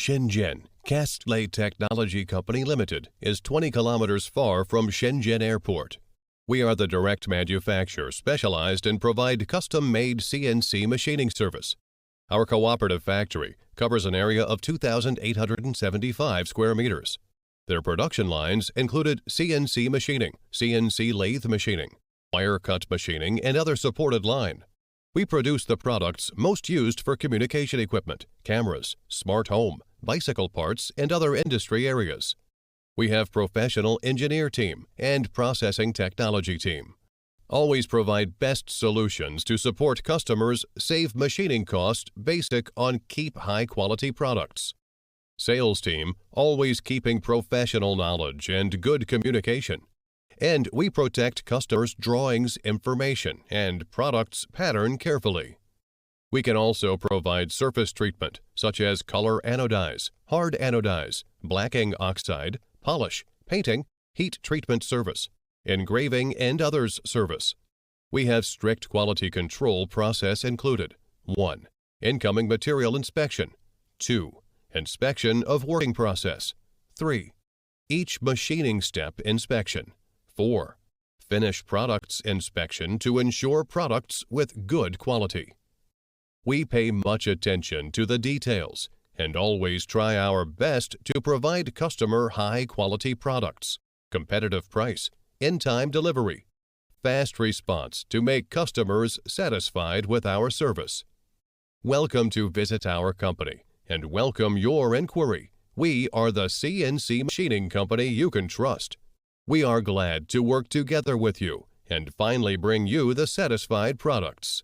Shenzhen Castlade Technology Company Limited is 20 kilometers far from Shenzhen Airport. We are the direct manufacturer specialized in provide custom-made CNC machining service. Our cooperative factory covers an area of 2,875 square meters. Their production lines included CNC machining, CNC lathe machining, wire cut machining, and other supported line. We produce the products most used for communication equipment, cameras, smart home, bicycle parts, and other industry areas. We have professional engineer team and processing technology team. Always provide best solutions to support customers, save machining costs basic on keep high-quality products. Sales team always keeping professional knowledge and good communication. And we protect customers' drawings, information, and products pattern carefully. We can also provide surface treatment such as color anodize, hard anodize, blacking oxide, polish, painting, heat treatment service, engraving, and others service. We have strict quality control process included. 1. Incoming material inspection. 2. Inspection of working process. 3. Each machining step inspection. 4. Finished products inspection to ensure products with good quality. We pay much attention to the details and always try our best to provide customer high-quality products, competitive price, in-time delivery, fast response to make customers satisfied with our service. Welcome to visit our company and welcome your inquiry. We are the CNC machining company you can trust. We are glad to work together with you and finally bring you the satisfied products.